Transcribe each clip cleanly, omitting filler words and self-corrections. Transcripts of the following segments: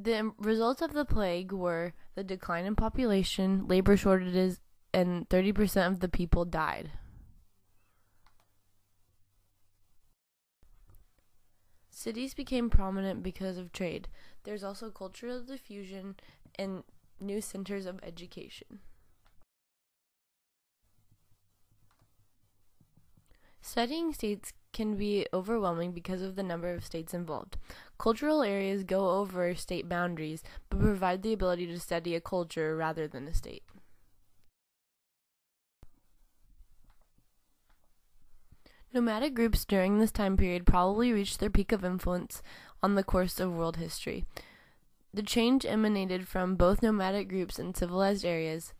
The results of the plague were the decline in population, labor shortages, and 30% of the people died. Cities became prominent because of trade. There's also cultural diffusion and new centers of education. Studying states can be overwhelming because of the number of states involved. Cultural areas go over state boundaries, but provide the ability to study a culture rather than a state. Nomadic groups during this time period probably reached their peak of influence on the course of world history. The change emanated from both nomadic groups and civilized areas.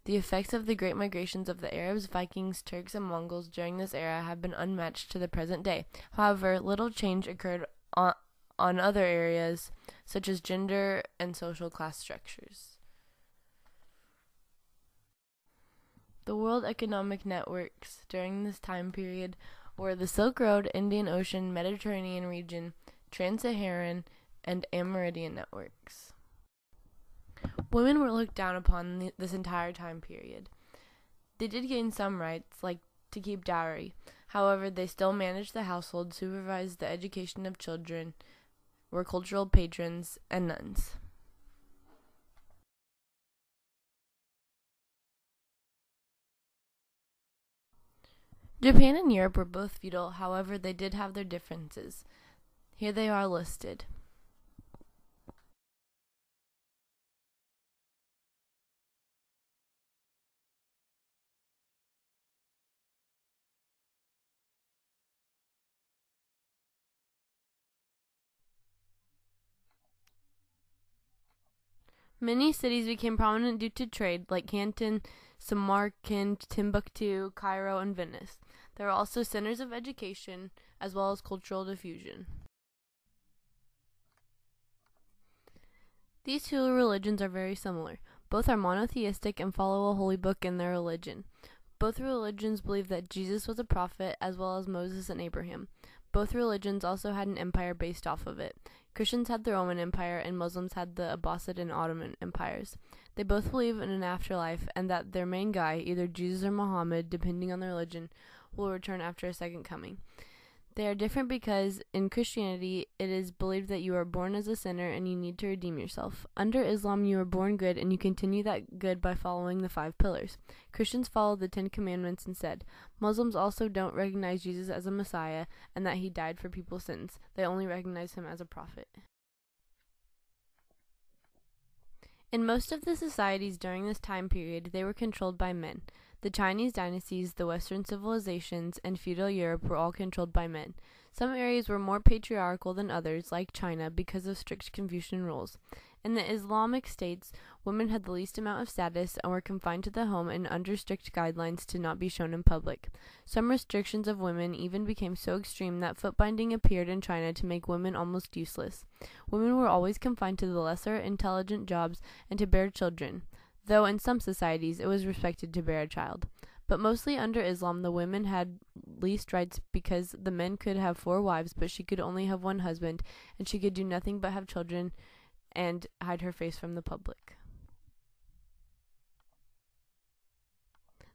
The effects of the great migrations of the Arabs, Vikings, Turks, and Mongols during this era have been unmatched to the present day. However, little change occurred on other areas, such as gender and social class structures. The world economic networks during this time period were the Silk Road, Indian Ocean, Mediterranean region, Trans-Saharan, and Amerindian networks. Women were looked down upon this entire time period. They did gain some rights, like to keep dowry. However, they still managed the household, supervised the education of children, were cultural patrons, and nuns. Japan and Europe were both feudal, however, they did have their differences. Here they are listed. Many cities became prominent due to trade, like Canton, Samarkand, Timbuktu, Cairo, and Venice. There are also centers of education, as well as cultural diffusion. These two religions are very similar. Both are monotheistic and follow a holy book in their religion. Both religions believe that Jesus was a prophet, as well as Moses and Abraham. Both religions also had an empire based off of it. Christians had the Roman Empire, and Muslims had the Abbasid and Ottoman empires. They both believe in an afterlife, and that their main guy, either Jesus or Muhammad, depending on their religion, will return after a second coming. They are different because in Christianity, it is believed that you are born as a sinner and you need to redeem yourself. Under Islam, you are born good and you continue that good by following the 5 pillars. Christians follow the 10 commandments instead. Muslims also don't recognize Jesus as a Messiah and that he died for people's sins. They only recognize him as a prophet. In most of the societies during this time period, they were controlled by men. The Chinese dynasties, the Western civilizations, and feudal Europe were all controlled by men. Some areas were more patriarchal than others, like China, because of strict Confucian rules. In the Islamic states, women had the least amount of status and were confined to the home and under strict guidelines to not be shown in public. Some restrictions of women even became so extreme that foot binding appeared in China to make women almost useless. Women were always confined to the lesser intelligent jobs and to bear children, though in some societies it was respected to bear a child. But mostly under Islam, the women had least rights because the men could have 4 wives, but she could only have 1 husband, and she could do nothing but have children and hide her face from the public.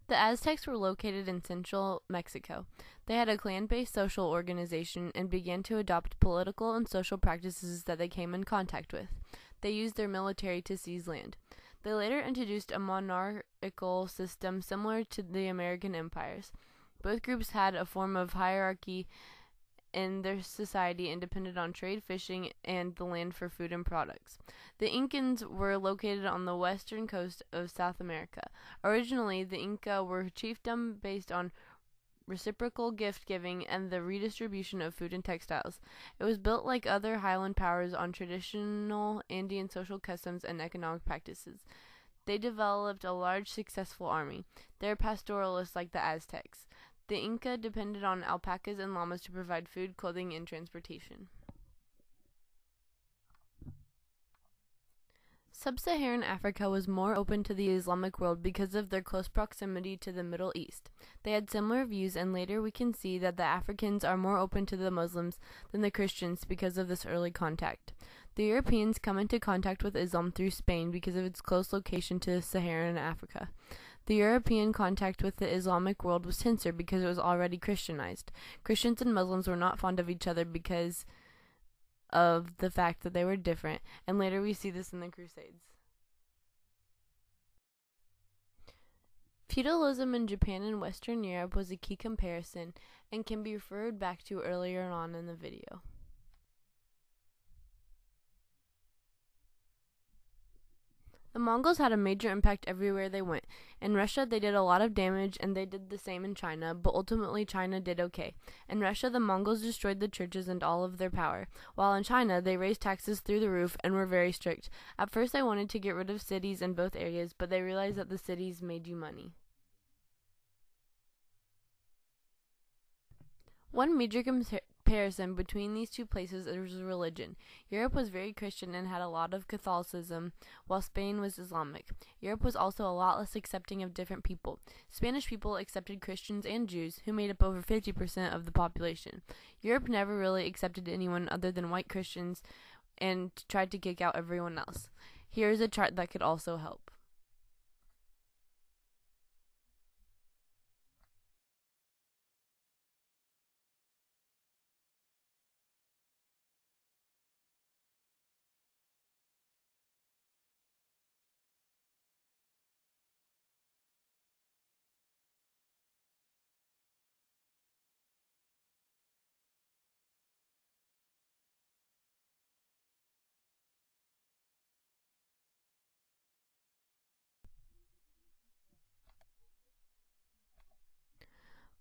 The Aztecs were located in central Mexico. They had a clan-based social organization and began to adopt political and social practices that they came in contact with. They used their military to seize land. They later introduced a monarchical system similar to the American empires. Both groups had a form of hierarchy in their society and depended on trade, fishing, and the land for food and products. The Incans were located on the western coast of South America. Originally, the Inca were chiefdom based on reciprocal gift-giving and the redistribution of food and textiles. It was built like other highland powers on traditional Andean social customs and economic practices. They developed a large, successful army. They were pastoralists like the Aztecs. The Inca depended on alpacas and llamas to provide food, clothing, and transportation. Sub-Saharan Africa was more open to the Islamic world because of their close proximity to the Middle East. They had similar views, and later we can see that the Africans are more open to the Muslims than the Christians because of this early contact. The Europeans come into contact with Islam through Spain because of its close location to Saharan Africa. The European contact with the Islamic world was tenser because it was already Christianized. Christians and Muslims were not fond of each other because of the fact that they were different, and later we see this in the Crusades. Feudalism in Japan and Western Europe was a key comparison and can be referred back to earlier on in the video. The Mongols had a major impact everywhere they went. In Russia, they did a lot of damage, and they did the same in China, but ultimately China did okay. In Russia, the Mongols destroyed the churches and all of their power, while in China, they raised taxes through the roof and were very strict. At first, they wanted to get rid of cities in both areas, but they realized that the cities made you money. One major comparison between these two places is religion. Europe was very Christian and had a lot of Catholicism, while Spain was Islamic. Europe was also a lot less accepting of different people. Spanish people accepted Christians and Jews, who made up over 50% of the population. Europe never really accepted anyone other than white Christians and tried to kick out everyone else. Here is a chart that could also help.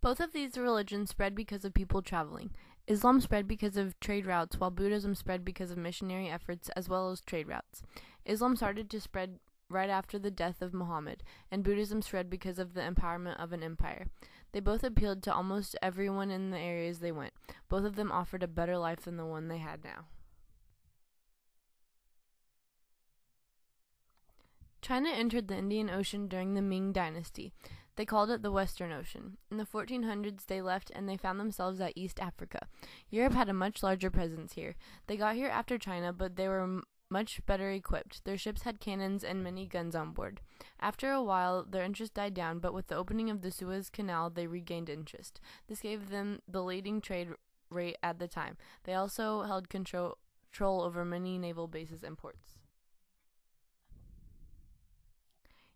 Both of these religions spread because of people traveling. Islam spread because of trade routes, while Buddhism spread because of missionary efforts as well as trade routes. Islam started to spread right after the death of Muhammad, and Buddhism spread because of the empowerment of an empire. They both appealed to almost everyone in the areas they went. Both of them offered a better life than the one they had now. China entered the Indian Ocean during the Ming Dynasty. They called it the Western Ocean. In the 1400s, they left and they found themselves at East Africa. Europe had a much larger presence here. They got here after China, but they were much better equipped. Their ships had cannons and many guns on board. After a while, their interest died down, but with the opening of the Suez Canal, they regained interest. This gave them the leading trade rate at the time. They also held control over many naval bases and ports.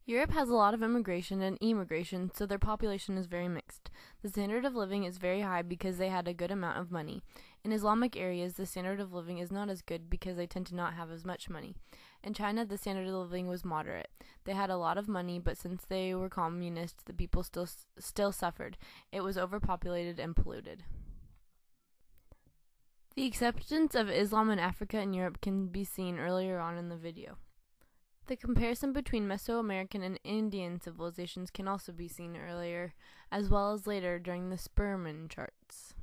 Europe has a lot of immigration and emigration, so their population is very mixed. The standard of living is very high because they had a good amount of money. In Islamic areas, the standard of living is not as good because they tend to not have as much money. In China, the standard of living was moderate. They had a lot of money, but since they were communist, the people still suffered. It was overpopulated and polluted. The acceptance of Islam in Africa and Europe can be seen earlier on in the video. The comparison between Mesoamerican and Indian civilizations can also be seen earlier, as well as later during the Sperman charts.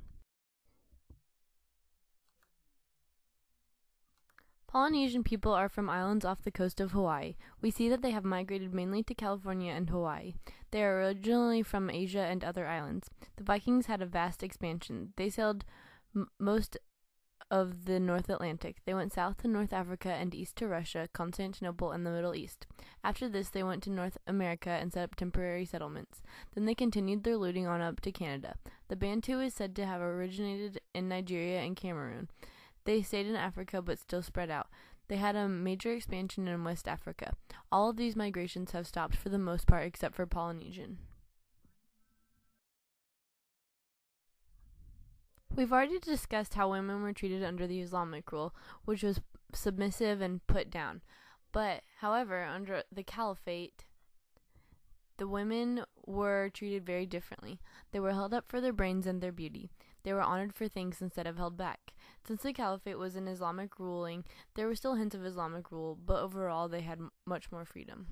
Polynesian people are from islands off the coast of Hawaii. We see that they have migrated mainly to California and Hawaii. They are originally from Asia and other islands. The Vikings had a vast expansion. They sailed most of the North Atlantic. They went south to North Africa and east to Russia, Constantinople, and the Middle East. After this, they went to North America and set up temporary settlements. Then they continued their looting on up to Canada. The Bantu is said to have originated in Nigeria and Cameroon. They stayed in Africa but still spread out. They had a major expansion in West Africa. All of these migrations have stopped for the most part except for Polynesian. We've already discussed how women were treated under the Islamic rule, which was submissive and put down. But, however, under the Caliphate, the women were treated very differently. They were held up for their brains and their beauty. They were honored for things instead of held back. Since the Caliphate was an Islamic ruling, there were still hints of Islamic rule, but overall they had much more freedom.